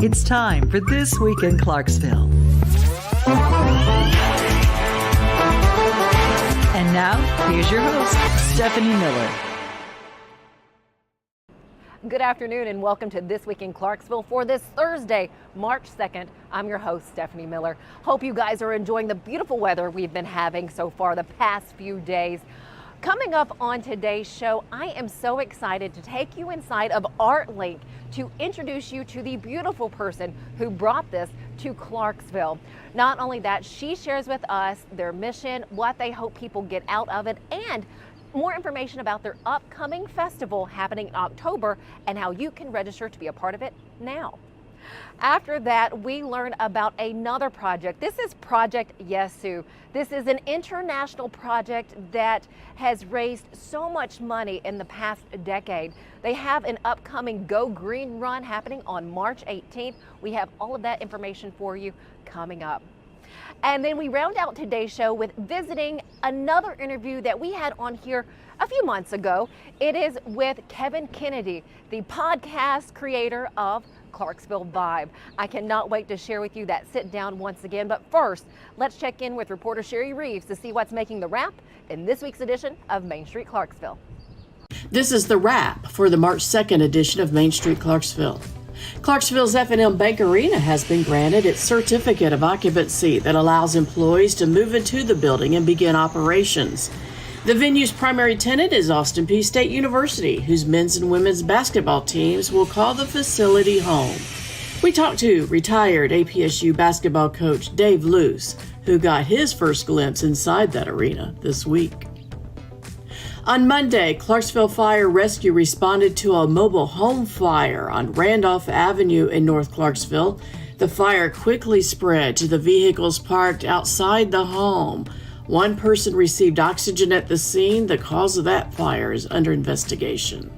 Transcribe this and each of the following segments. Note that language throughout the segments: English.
It's time for This Week in Clarksville. And now, here's your host, Stephanie Miller. Good afternoon and welcome to This Week in Clarksville for this Thursday, March 2nd. I'm your host, Stephanie Miller. Hope you guys are enjoying the beautiful weather we've been having so far the past few days. Coming up on today's show, I am so excited to take you inside of ArtLink to introduce you to the beautiful person who brought this to Clarksville. Not only that, she shares with us their mission, what they hope people get out of it, and more information about their upcoming festival happening in October and how you can register to be a part of it now. After that, we learn about another project. This is Project Yesu. This is an international project that has raised so much money in the past decade. They have an upcoming Go Green run happening on March 18th. We have all of that information for you coming up. And then we round out today's show with visiting another interview that we had on here a few months ago. It is with Kevin Kennedy, the podcast creator of Clarksville Vibe. I cannot wait to share with you that sit down once again. But first, let's check in with reporter Sherry Reeves to see what's making the wrap in this week's edition of Main Street Clarksville. This is the wrap for the March 2nd edition of Main Street Clarksville. Clarksville's F&M Bank Arena has been granted its certificate of occupancy that allows employees to move into the building and begin operations. The venue's primary tenant is Austin Peay State University, whose men's and women's basketball teams will call the facility home. We talked to retired APSU basketball coach Dave Luce, who got his first glimpse inside that arena this week. On Monday, Clarksville Fire Rescue responded to a mobile home fire on Randolph Avenue in North Clarksville. The fire quickly spread to the vehicles parked outside the home. One person received oxygen at the scene. The cause of that fire is under investigation.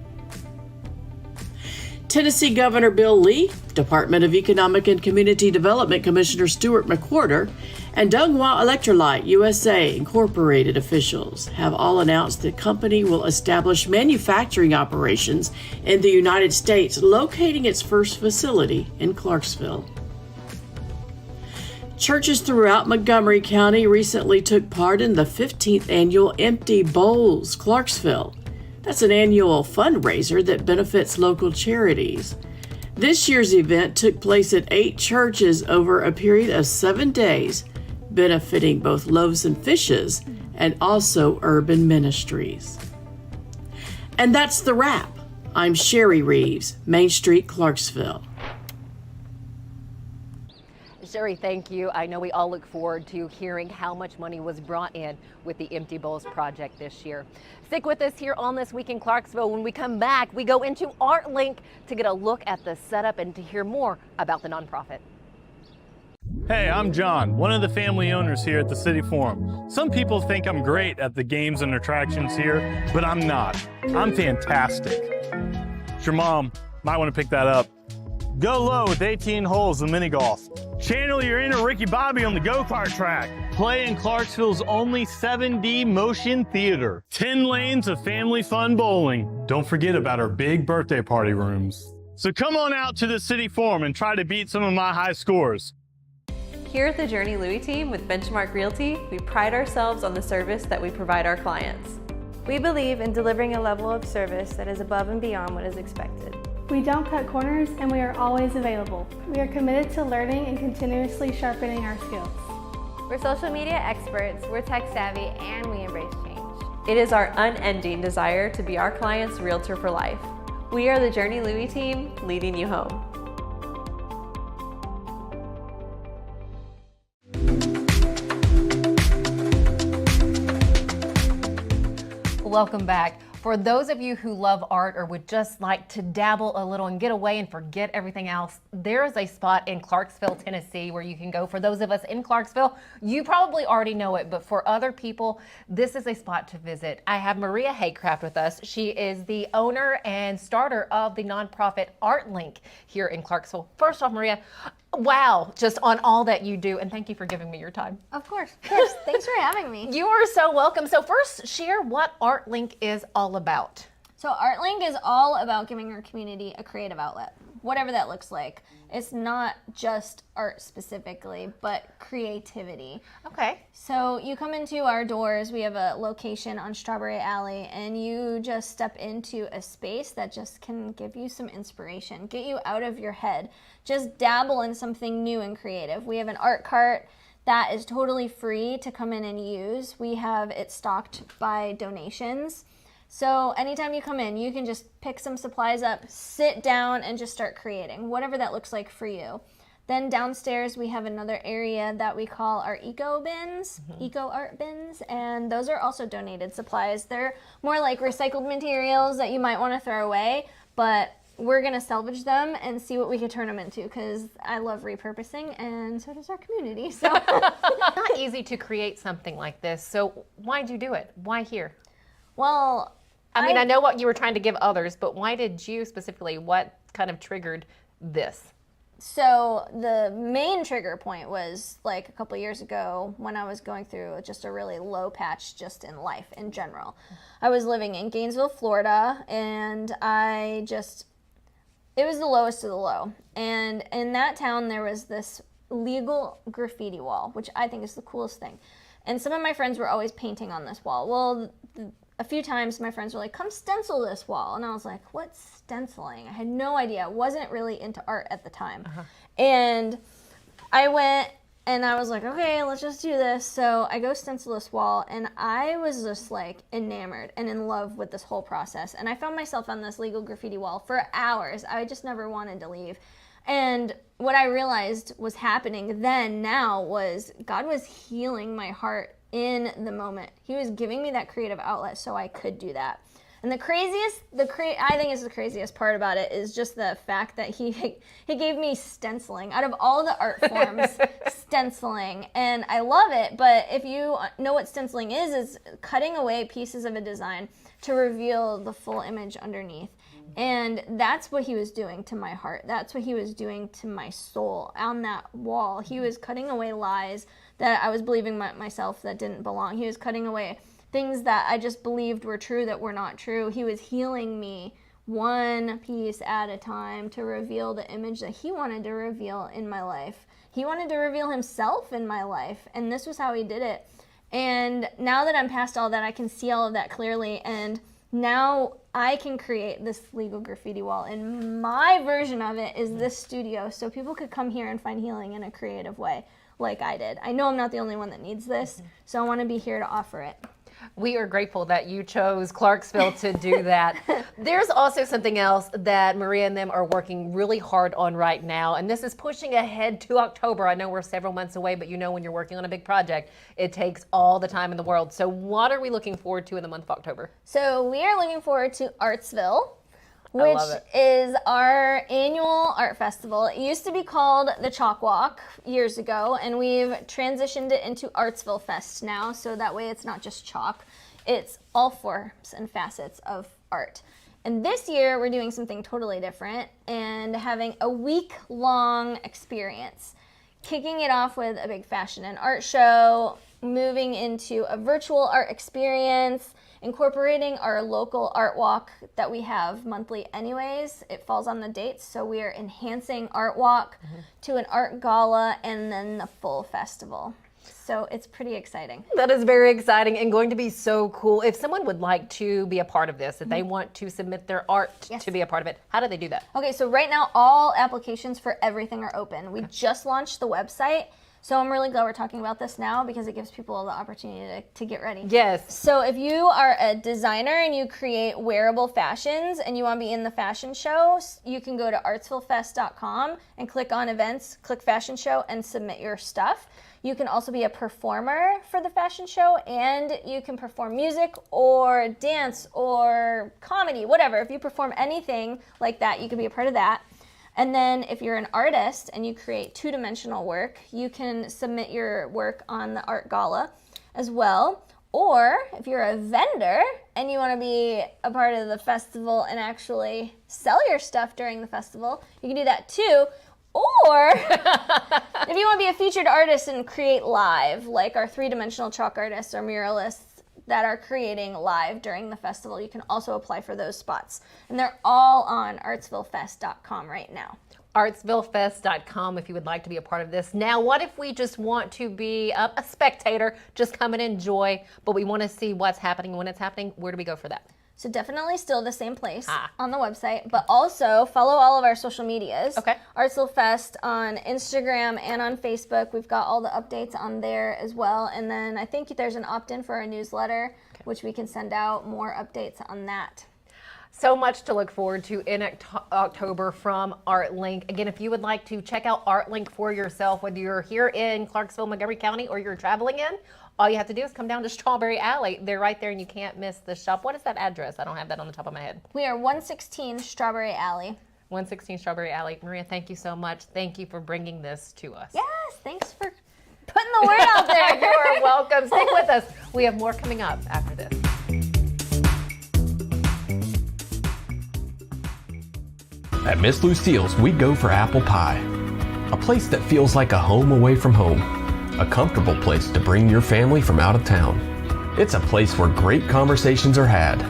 Tennessee Governor Bill Lee, Department of Economic and Community Development Commissioner Stuart McWhorter, and Dongwha Electrolyte USA Incorporated officials have all announced the company will establish manufacturing operations in the United States, locating its first facility in Clarksville. Churches throughout Montgomery County recently took part in the 15th annual Empty Bowls Clarksville. That's an annual fundraiser that benefits local charities. This year's event took place at 8 churches over a period of 7 days, benefiting both Loaves and Fishes and also Urban Ministries. And that's the wrap. I'm Sherry Reeves, Main Street, Clarksville. Sherry, thank you. I know we all look forward to hearing how much money was brought in with the Empty Bowls project this year. Stick with us here on This Week in Clarksville. When we come back, we go into ArtLink to get a look at the setup and to hear more about the nonprofit. Hey, I'm John, one of the family owners here at the City Forum. Some people think I'm great at the games and attractions here, but I'm not. I'm fantastic. Your mom might want to pick that up. Go low with 18 holes in mini golf. Channel your inner Ricky Bobby on the go-kart track. Play in Clarksville's only 7D motion theater. 10 lanes of family fun bowling. Don't forget about our big birthday party rooms. So come on out to the City Forum and try to beat some of my high scores. Here at the Journey Louis team with Benchmark Realty, we pride ourselves on the service that we provide our clients. We believe in delivering a level of service that is above and beyond what is expected. We don't cut corners and we are always available. We are committed to learning and continuously sharpening our skills. We're social media experts, we're tech savvy, and we embrace change. It is our unending desire to be our client's realtor for life. We are the Journey Louis team, leading you home. Welcome back. For those of you who love art or would just like to dabble a little and get away and forget everything else, there is a spot in Clarksville, Tennessee where you can go. For those of us in Clarksville, you probably already know it, but for other people, this is a spot to visit. I have Maria Haycraft with us. She is the owner and starter of the nonprofit ArtLink here in Clarksville. First off, Maria, wow, just on all that you do, and thank you for giving me your time. Of course. Thanks for having me. You are so welcome. So first, share what ArtLink is all about. So So ArtLink is all about giving our community a creative outlet, whatever that looks like. It's not just art specifically, but creativity. Okay. So you come into our doors, we have a location on Strawberry Alley, and you just step into a space that just can give you some inspiration, get you out of your head, just dabble in something new and creative. We have an art cart that is totally free to come in and use. We have it stocked by donations. So anytime you come in, you can just pick some supplies up, sit down, and just start creating, whatever that looks like for you. Then downstairs, we have another area that we call our eco bins, eco art bins, and those are also donated supplies. They're more like recycled materials that you might want to throw away, but we're going to salvage them and see what we can turn them into, because I love repurposing, and so does our community. So It's not easy to create something like this. So why'd you do it? Why here? Well, I mean, I know what you were trying to give others, but why did you specifically, what kind of triggered this? So the main trigger point was like a couple years ago when I was going through just a really low patch just in life in general. I was living in Gainesville, Florida, and it was the lowest of the low. And in that town, there was this legal graffiti wall, which I think is the coolest thing. And some of my friends were always painting on this wall. Well, a few times my friends were like, come stencil this wall. And I was like, what's stenciling? I had no idea. I wasn't really into art at the time. And I went and I was like, okay, let's just do this. So I go stencil this wall, and I was just like enamored and in love with this whole process. And I found myself on this legal graffiti wall for hours. I just never wanted to leave. And what I realized was happening now was God was healing my heart in the moment. He was giving me that creative outlet so I could do that. And I think is the craziest part about it is just the fact that he gave me stenciling. Out of all the art forms, stenciling. And I love it, but if you know what stenciling is cutting away pieces of a design to reveal the full image underneath. And that's what he was doing to my heart. That's what he was doing to my soul on that wall. He was cutting away lies that I was believing myself that didn't belong. He was cutting away things that I just believed were true that were not true. He was healing me one piece at a time to reveal the image that he wanted to reveal in my life. He wanted to reveal himself in my life, and this was how he did it. And now that I'm past all that, I can see all of that clearly, and now I can create this legal graffiti wall, and my version of it is this studio, so people could come here and find healing in a creative way like I did. I know I'm not the only one that needs this, so I want to be here to offer it. We are grateful that you chose Clarksville to do that. There's also something else that Maria and them are working really hard on right now, and this is pushing ahead to October. I know we're several months away, but you know when you're working on a big project, it takes all the time in the world. So what are we looking forward to in the month of October? So we are looking forward to Artsville, which is our annual art festival. It used to be called the Chalk Walk years ago, and we've transitioned it into Artsville Fest now, so that way it's not just chalk, it's all forms and facets of art. And this year we're doing something totally different and having a week-long experience, kicking it off with a big fashion and art show, moving into a virtual art experience, incorporating our local art walk that we have monthly anyways. It falls on the dates, so we are enhancing art walk to an art gala and then the full festival. So it's pretty exciting. That is very exciting and going to be so cool. If someone would like to be a part of this, if they want to submit their art to be a part of it, how do they do that? Okay, so right now all applications for everything are open. We just launched the website. So I'm really glad we're talking about this now because it gives people the opportunity to get ready. Yes. So if you are a designer and you create wearable fashions and you want to be in the fashion show, you can go to artsvillefest.com and click on events, click fashion show, and submit your stuff. You can also be a performer for the fashion show, and you can perform music or dance or comedy, whatever. If you perform anything like that, you can be a part of that. And then if you're an artist and you create two-dimensional work, you can submit your work on the art gala as well. Or if you're a vendor and you want to be a part of the festival and actually sell your stuff during the festival, you can do that too. Or if you want to be a featured artist and create live, like our three-dimensional chalk artists or muralists that are creating live during the festival. You can also apply for those spots. And they're all on artsvillefest.com right now. artsvillefest.com if you would like to be a part of this. Now, what if we just want to be a spectator, just come and enjoy, but we want to see what's happening when it's happening? Where do we go for that? So definitely still the same place on the website, but also follow all of our social medias. Okay. Artsville Fest on Instagram and on Facebook. We've got all the updates on there as well. And then I think there's an opt-in for our newsletter, which we can send out more updates on that. So much to look forward to in October from ArtLink. Again, if you would like to check out ArtLink for yourself, whether you're here in Clarksville, Montgomery County, or you're traveling in, all you have to do is come down to Strawberry Alley. They're right there and you can't miss the shop. What is that address? I don't have that on the top of my head. We are 116 Strawberry Alley. 116 Strawberry Alley. Maria, thank you so much. Thank you for bringing this to us. Yes, thanks for putting the word out there. You are welcome. Stick with us. We have more coming up after this. At Miss Lucille's, we go for apple pie. A place that feels like a home away from home. A comfortable place to bring your family from out of town. It's a place where great conversations are had.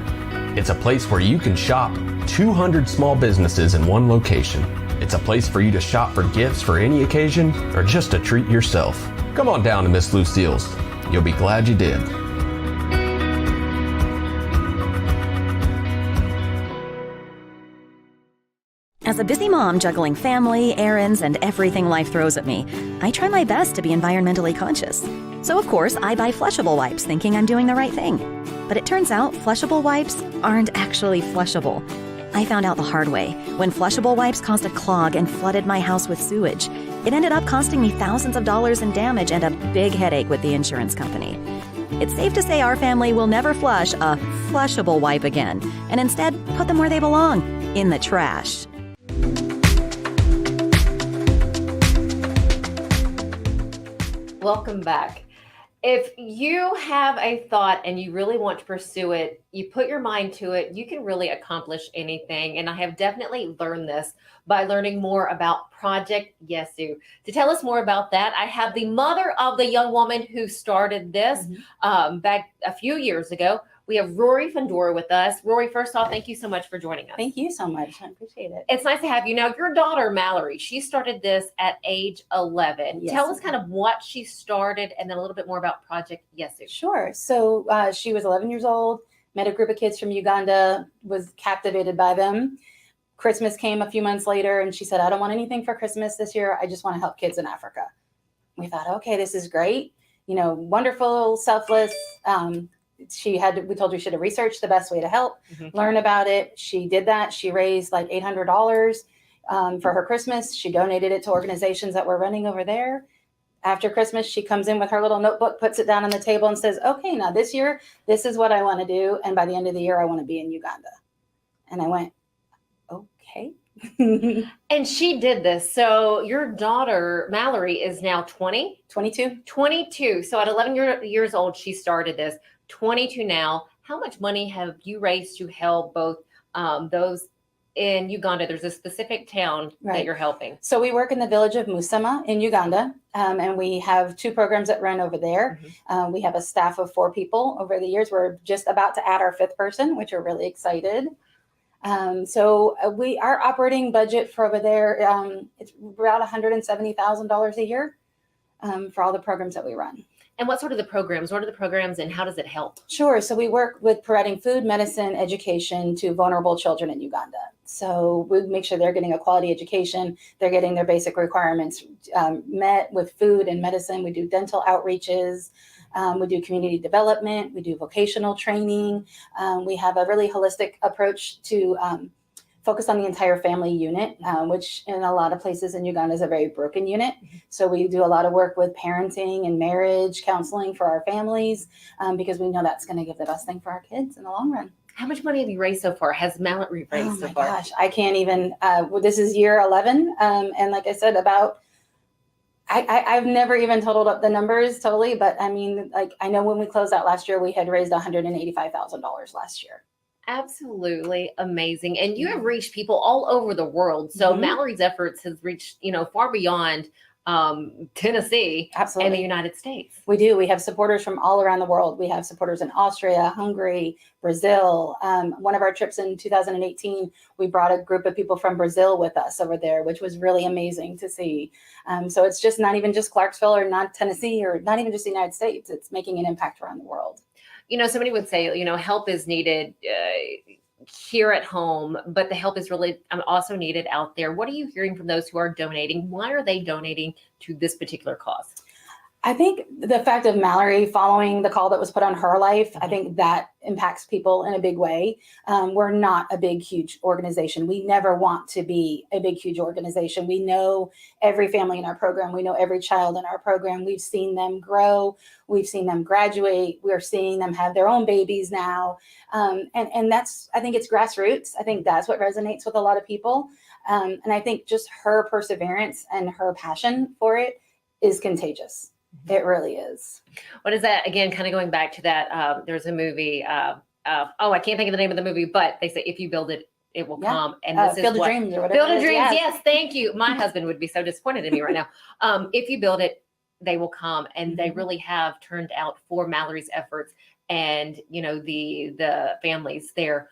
It's a place where you can shop 200 small businesses in one location. It's a place for you to shop for gifts for any occasion or just to treat yourself. Come on down to Miss Lucille's. You'll be glad you did. As a busy mom juggling family, errands, and everything life throws at me, I try my best to be environmentally conscious. So of course, I buy flushable wipes thinking I'm doing the right thing. But it turns out flushable wipes aren't actually flushable. I found out the hard way when flushable wipes caused a clog and flooded my house with sewage. It ended up costing me thousands of dollars in damage and a big headache with the insurance company. It's safe to say our family will never flush a flushable wipe again, and instead put them where they belong, in the trash. Welcome back. If you have a thought and you really want to pursue it, you put your mind to it, you can really accomplish anything. And I have definitely learned this by learning more about Project Yesu. To tell us more about that, I have the mother of the young woman who started this back a few years ago. We have Rory Fundora with us. Rory, first off, thank you so much for joining us. Thank you so much. I appreciate it. It's nice to have you. Now, your daughter, Mallory, she started this at age 11. Yes. Tell us kind of what she started and then a little bit more about Project Yesu. Sure. So she was 11 years old, met a group of kids from Uganda, was captivated by them. Christmas came a few months later and she said, I don't want anything for Christmas this year. I just want to help kids in Africa. We thought, okay, this is great. You know, wonderful, selfless. We told her she should have researched the best way to help, learn about it. She did that. She raised like $800 for her Christmas. She donated it to organizations that were running over there. After Christmas, she comes in with her little notebook, puts it down on the table and says, okay, now this year, this is what I want to do. And by the end of the year, I want to be in Uganda. And I went, okay. And she did this. So your daughter, Mallory, is now 20? 22. 22. So at 11 years old, she started this. 22 now. How much money have you raised to help both those in Uganda? There's a specific town that you're helping. So we work in the village of Musama in Uganda, and we have 2 programs that run over there. We have a staff of 4 people over the years. We're just about to add our 5th person, which we're really excited. So our operating budget for over there, it's about $170,000 a year for all the programs that we run. And what sort of the programs? What are the programs and how does it help? Sure. So we work with providing food, medicine, education to vulnerable children in Uganda. So we make sure they're getting a quality education. They're getting their basic requirements met with food and medicine. We do dental outreaches. We do community development. We do vocational training. We have a really holistic approach to focus on the entire family unit, which in a lot of places in Uganda is a very broken unit. So we do a lot of work with parenting and marriage counseling for our families because we know that's going to give the best thing for our kids in the long run. How much money have you raised so far? Has Mallory raised so far? Oh my gosh, I can't even. This is year 11. And like I said, I've never even totaled up the numbers totally, but I mean, like I know when we closed out last year, we had raised $185,000 last year. Absolutely amazing. And you have reached people all over the world. So Mallory's efforts has reached, far beyond Tennessee Absolutely. and the United States. We do. We have supporters from all around the world. We have supporters in Austria, Hungary, Brazil. One of our trips in 2018, we brought a group of people from Brazil with us over there, which was really amazing to see. So it's just not even just Clarksville or not Tennessee or not even just the United States. It's making an impact around the world. You know, somebody would say, help is needed here at home, but the help is really also needed out there. What are you hearing from those who are donating? Why are they donating to this particular cause? I think the fact of Mallory following the call that was put on her life, I think that impacts people in a big way. We're not a big, huge organization. We never want to be a big, huge organization. We know every family in our program. We know every child in our program. We've seen them grow. We've seen them graduate. We're seeing them have their own babies now. And that's, I think it's grassroots. I think that's what resonates with a lot of people. And I think just her perseverance and her passion for it is contagious. It really is. What is that? Again, kind of going back to that, there's a movie, I can't think of the name of the movie, but they say, if you build it, it will come. And this Field is of Dreams or whatever. Field of Dreams. Yes. Thank you. My husband would be so disappointed in me right now. If you build it, they will come. And they really have turned out for Mallory's efforts and, the families there.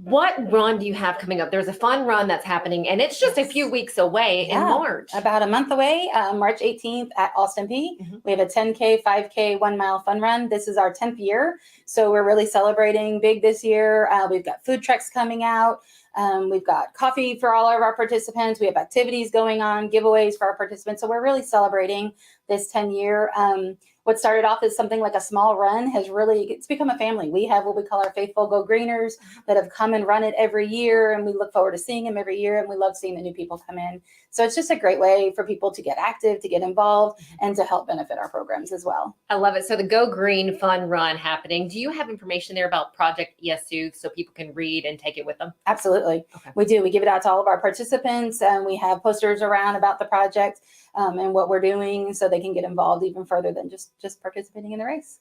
What run do you have coming up? There's a fun run that's happening, and it's just a few weeks away in March. About a month away, March 18th at Austin P. We have a 10K, 5K, 1 mile fun run. This is our 10th year, so we're really celebrating big this year. We've got food trucks coming out. We've got coffee for all of our participants. We have activities going on, giveaways for our participants. So we're really celebrating this 10-year. What started off as something like a small run it's become a family. We have what we call our faithful Go Greeners that have come and run it every year, and we look forward to seeing them every year, and we love seeing the new people come in. So it's just a great way for people to get active, to get involved, and to help benefit our programs as well. I love it. So the Go Green Fun Run happening. Do you have information there about Project ESU so people can read and take it with them? Absolutely. Okay. We do. We give it out to all of our participants, and we have posters around about the project and what we're doing so they can get involved even further than just participating in the race.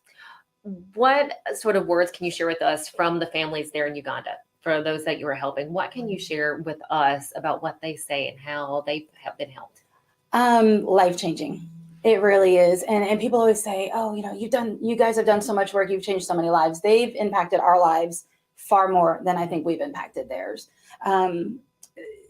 What sort of words can you share with us from the families there in Uganda? For those that you are helping, what can you share with us about what they say and how they have been helped? Life-changing. It really is. And people always say, oh, you guys have done so much work. You've changed so many lives. They've impacted our lives far more than I think we've impacted theirs.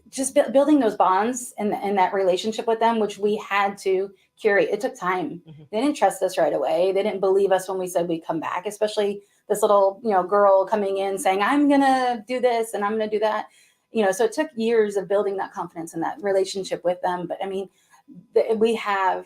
Just building those bonds and that relationship with them, which we had to curate. It took time. They didn't trust us right away. They didn't believe us when we said we'd come back, especially this little, girl coming in saying, I'm going to do this and I'm going to do that. So it took years of building that confidence and that relationship with them. But I mean, we have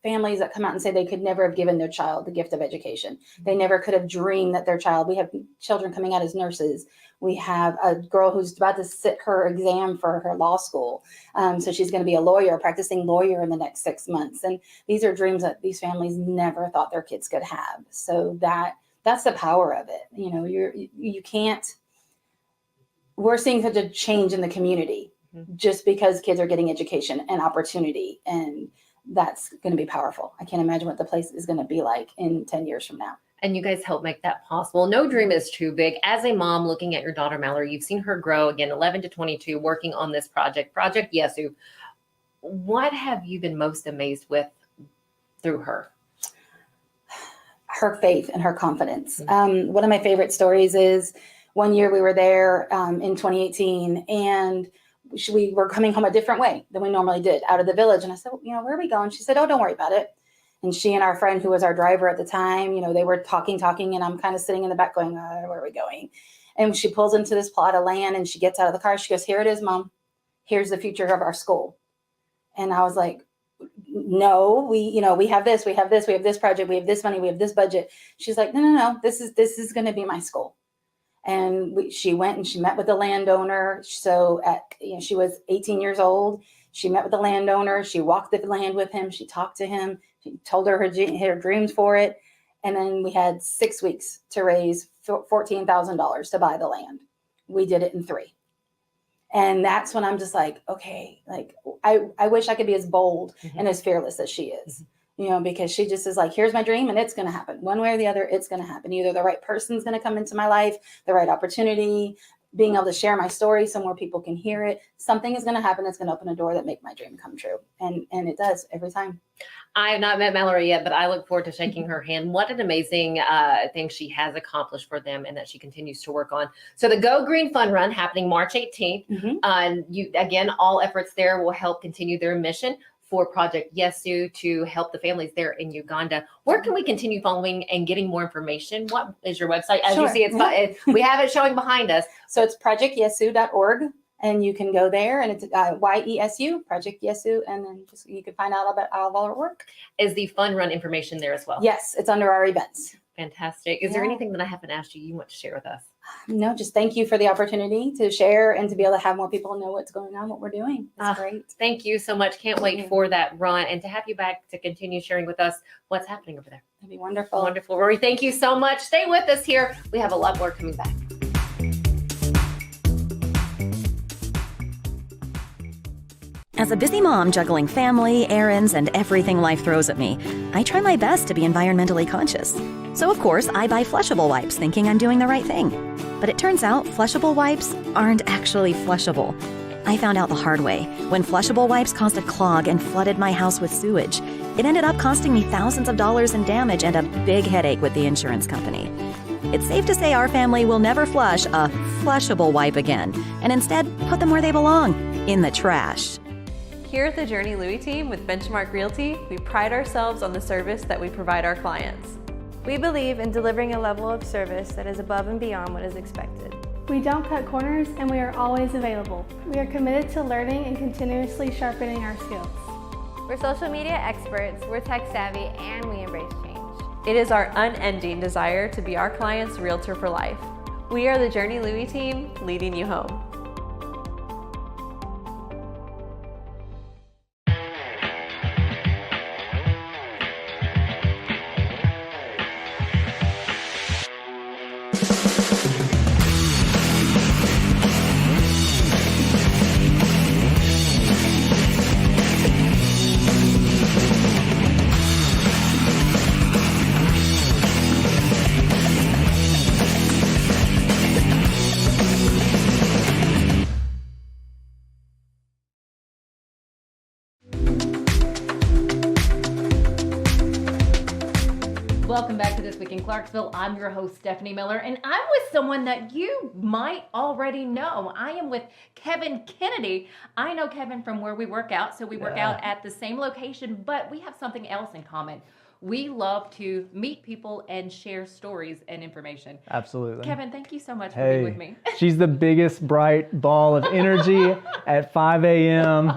families that come out and say they could never have given their child the gift of education. They never could have dreamed that their child, we have children coming out as nurses. We have a girl who's about to sit her exam for her law school. So she's going to be a practicing lawyer in the next 6 months. And these are dreams that these families never thought their kids could have. So that's the power of it. You can't, we're seeing such a change in the community just because kids are getting education and opportunity, and that's going to be powerful. I can't imagine what the place is going to be like in 10 years from now. And you guys help make that possible. No dream is too big. As a mom looking at your daughter, Mallory, you've seen her grow again, 11 to 22, working on this project, Project Yesu. What have you been most amazed with through her? Her faith and her confidence. One of my favorite stories is one year we were there in 2018, and we were coming home a different way than we normally did out of the village. And I said, where are we going? She said, oh, don't worry about it. And she and our friend who was our driver at the time, they were talking, and I'm kind of sitting in the back going, where are we going? And she pulls into this plot of land and she gets out of the car. She goes, here it is, Mom. Here's the future of our school. And I was like, no, we have this, we have this project, we have this money, we have this budget. She's like, no, this is going to be my school. And she went and she met with the landowner. So she was 18 years old. She met with the landowner. She walked the land with him. She talked to him. She told her dreams for it. And then we had 6 weeks to raise $14,000 to buy the land. We did it in 3. And that's when I'm just like, okay, like I wish I could be as bold and as fearless as she is, because she just is like, here's my dream and it's going to happen one way or the other. It's going to happen. Either the right person's going to come into my life, the right opportunity, being able to share my story so more people can hear it, something is going to happen that's going to open a door that make my dream come true. And it does every time. I have not met Mallory yet, but I look forward to shaking her hand. What an amazing thing she has accomplished for them and that she continues to work on. So the Go Green Fun Run happening March 18th. Again, all efforts there will help continue their mission for Project Yesu to help the families there in Uganda. Where can we continue following and getting more information? What is your website? As you see, we have it showing behind us. So it's projectyesu.org. And you can go there, and it's YESU, Project Yesu, and then you can find out about all of our work. Is the fun run information there as well? Yes, it's under our events. Fantastic. Is there anything that I haven't asked you want to share with us? No, just thank you for the opportunity to share and to be able to have more people know what's going on, what we're doing. It's great. Thank you so much. Can't wait for that run and to have you back to continue sharing with us what's happening over there. That'd be wonderful. Wonderful. Rory, thank you so much. Stay with us here. We have a lot more coming back. As a busy mom juggling family, errands, and everything life throws at me, I try my best to be environmentally conscious. So of course, I buy flushable wipes thinking I'm doing the right thing. But it turns out flushable wipes aren't actually flushable. I found out the hard way. When flushable wipes caused a clog and flooded my house with sewage, it ended up costing me thousands of dollars in damage and a big headache with the insurance company. It's safe to say our family will never flush a flushable wipe again, and instead put them where they belong, in the trash. Here at the Journey Louis team with Benchmark Realty, we pride ourselves on the service that we provide our clients. We believe in delivering a level of service that is above and beyond what is expected. We don't cut corners, and we are always available. We are committed to learning and continuously sharpening our skills. We're social media experts, we're tech savvy, and we embrace change. It is our unending desire to be our client's realtor for life. We are the Journey Louis team, leading you home. Welcome back to This Week in Clarksville. I'm your host, Stephanie Miller, and I'm with someone that you might already know. I am with Kevin Kennedy. I know Kevin from where we work out, so we work out at the same location, but we have something else in common. We love to meet people and share stories and information. Absolutely. Kevin, thank you so much for being with me. She's the biggest bright ball of energy at 5 a.m.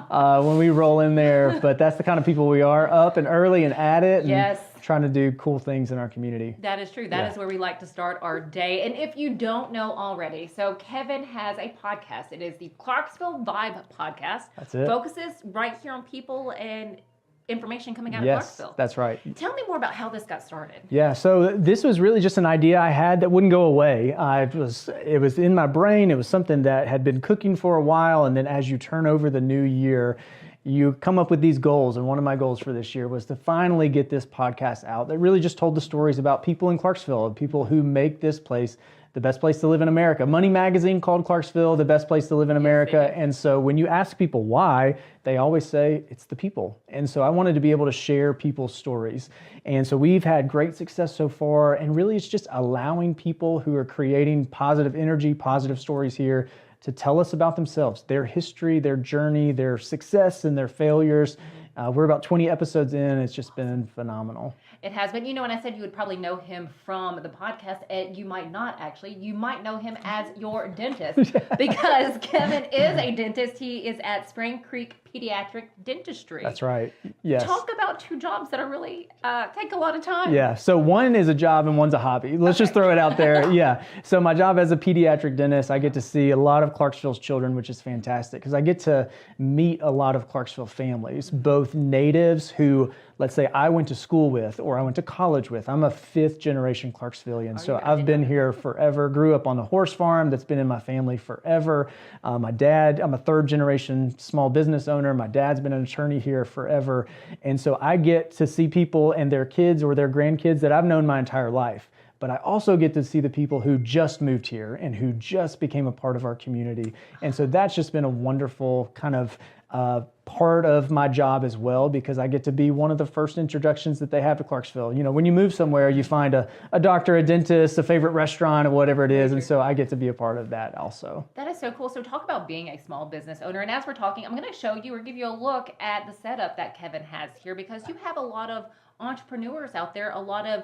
When we roll in there, but that's the kind of people we are, up and early and at it. And trying to do cool things in our community. That is true. That is where we like to start our day. And if you don't know already, so Kevin has a podcast. It is the Clarksville Vibe Podcast. That's it. Focuses right here on people and information coming out of Yes, Clarksville. that's right. Tell me more about how this got started. Yeah, so this was really just an idea I had that wouldn't go away. It was in my brain. It was something that had been cooking for a while. And then as you turn over the new year, you come up with these goals. And one of my goals for this year was to finally get this podcast out that really just told the stories about people in Clarksville, people who make this place the best place to live in America. Money Magazine called Clarksville the best place to live in America. And so when you ask people why, they always say it's the people. And so I wanted to be able to share people's stories. And so we've had great success so far. And really it's just allowing people who are creating positive energy, positive stories here to tell us about themselves, their history, their journey, their success and their failures. We're about 20 episodes in. It's just been phenomenal. It has been. You know, and I said you would probably know him from the podcast, and you might not actually. You might know him as your dentist because Kevin is a dentist. He is at Spring Creek Pediatric Dentistry. That's right. Yes. Talk about two jobs that are really take a lot of time. Yeah. So one is a job and one's a hobby. Let's just throw it out there. Yeah. So my job as a pediatric dentist, I get to see a lot of Clarksville's children, which is fantastic because I get to meet a lot of Clarksville families, both natives who, let's say, I went to school with or I went to college with. I'm a 5th generation Clarksvillian. So I've been here forever, grew up on a horse farm that's been in my family forever. My dad, I'm a 3rd generation small business owner. My dad's been an attorney here forever. And so I get to see people and their kids or their grandkids that I've known my entire life. but I also get to see the people who just moved here and who just became a part of our community. And so that's just been a wonderful kind of part of my job as well, because I get to be one of the first introductions that they have to Clarksville. You know, when you move somewhere, you find a doctor, a dentist, a favorite restaurant, or whatever it is. And so I get to be a part of that also. That is so cool. So talk about being a small business owner. And as we're talking, I'm going to show you or give you a look at the setup that Kevin has here, because you have a lot of entrepreneurs out there, a lot of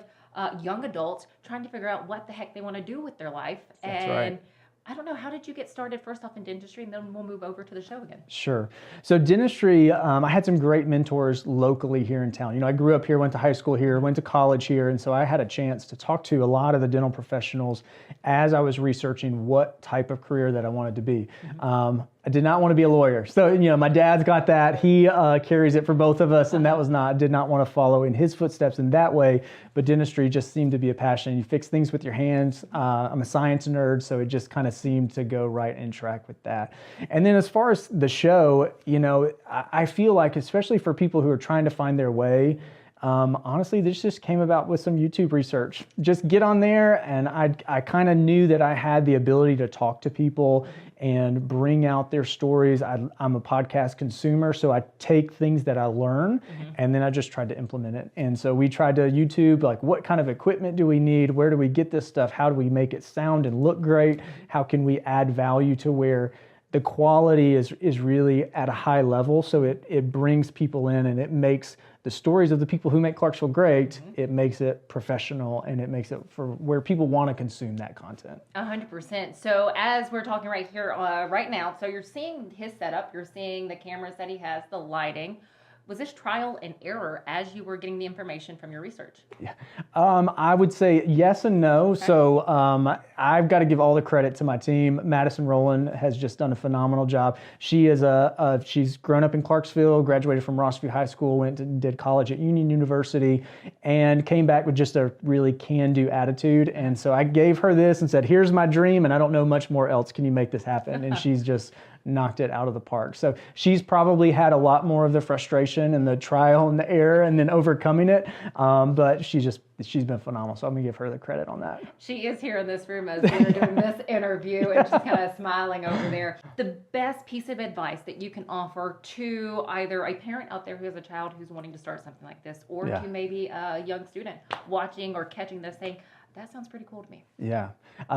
young adults trying to figure out what the heck they want to do with their life. That's and right. I don't know, how did you get started first off in dentistry, and then we'll move over to the show again? Sure. So dentistry, I had some great mentors locally here in town. You know, I grew up here, went to high school here, went to college here, and so I had a chance to talk to a lot of the dental professionals as I was researching what type of career that I wanted to be. I did not want to be a lawyer. So, you know, my dad's got that. He carries it for both of us, and did not want to follow in his footsteps in that way. But dentistry just seemed to be a passion. You fix things with your hands. I'm a science nerd, so it just kind of seemed to go right in track with that. And then as far as the show, you know, I feel like, especially for people who are trying to find their way, honestly, this just came about with some YouTube research. Just get on there, and I kind of knew that I had the ability to talk to people and bring out their stories. I'm a podcast consumer, so I take things that I learn, and then I just tried to implement it. And so we tried to YouTube, like, what kind of equipment do we need? Where do we get this stuff? How do we make it sound and look great? How can we add value to where the quality is really at a high level, so it brings people in, and it makes the stories of the people who make Clarksville great, it makes it professional, and it makes it for where people want to consume that content. 100%. So as we're talking right here, right now, so you're seeing his setup, you're seeing the cameras that he has, the lighting. Was this trial and error as you were getting the information from your research? Yeah, I would say yes and no. Okay. So I've got to give all the credit to my team. Madison Rowland has just done a phenomenal job. She is she's grown up in Clarksville, graduated from Rossview High School, went and did college at Union University, and came back with just a really can-do attitude. And so I gave her this and said, "Here's my dream, and I don't know much more else. Can you make this happen?" And she's just knocked it out of the park. So she's probably had a lot more of the frustration and the trial and the error and then overcoming it. But she's been phenomenal. So I'm gonna give her the credit on that. She is here in this room as we're doing this interview, and she's kind of smiling over there. The best piece of advice that you can offer to either a parent out there who has a child who's wanting to start something like this, or to maybe a young student watching or catching this saying, "That sounds pretty cool to me." Yeah.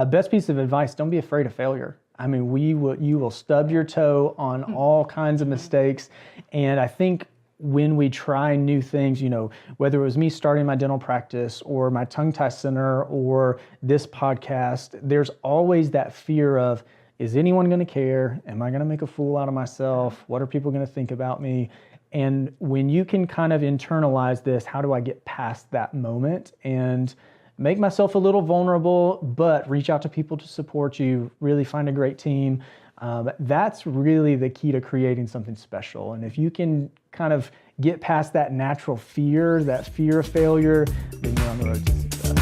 Best piece of advice, don't be afraid of failure. I mean, you will stub your toe on all kinds of mistakes. And I think when we try new things, you know, whether it was me starting my dental practice or my tongue tie center or this podcast, there's always that fear of, is anyone going to care? Am I going to make a fool out of myself? What are people going to think about me? And when you can kind of internalize this, how do I get past that moment and make myself a little vulnerable, but reach out to people to support you, really find a great team. That's really the key to creating something special. And if you can kind of get past that natural fear, that fear of failure, then you're on the road to success.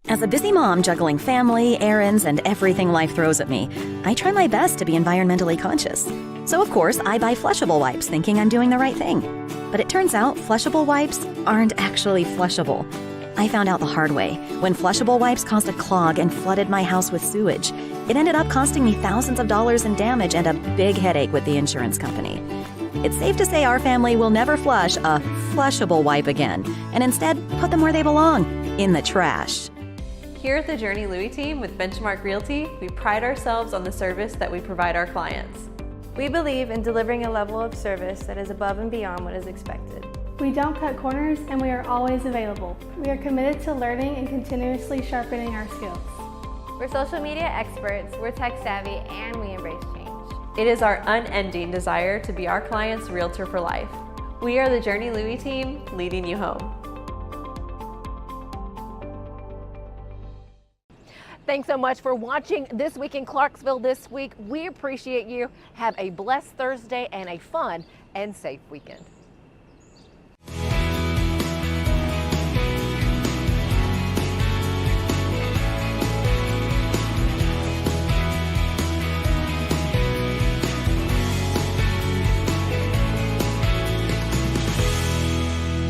As a busy mom juggling family, errands, and everything life throws at me, I try my best to be environmentally conscious. So of course, I buy flushable wipes thinking I'm doing the right thing. But it turns out flushable wipes aren't actually flushable. I found out the hard way. When flushable wipes caused a clog and flooded my house with sewage, it ended up costing me thousands of dollars in damage and a big headache with the insurance company. It's safe to say our family will never flush a flushable wipe again, and instead put them where they belong, in the trash. Here at the Journey Louis team with Benchmark Realty, we pride ourselves on the service that we provide our clients. We believe in delivering a level of service that is above and beyond what is expected. We don't cut corners, and we are always available. We are committed to learning and continuously sharpening our skills. We're social media experts, we're tech savvy, and we embrace change. It is our unending desire to be our client's realtor for life. We are the Journey Louis team, leading you home. Thanks so much for watching This Week in Clarksville this week. We appreciate you. Have a blessed Thursday and a fun and safe weekend.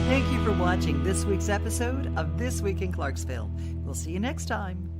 Thank you for watching watching this week's episode of This Week in Clarksville. We'll see you next time.